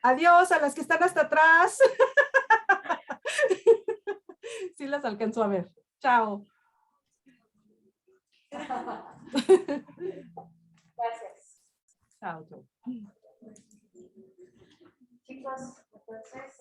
Adiós a las que están hasta atrás. Sí las alcanzo a ver. Chao. Gracias. Chao, chao. Chicos, entonces...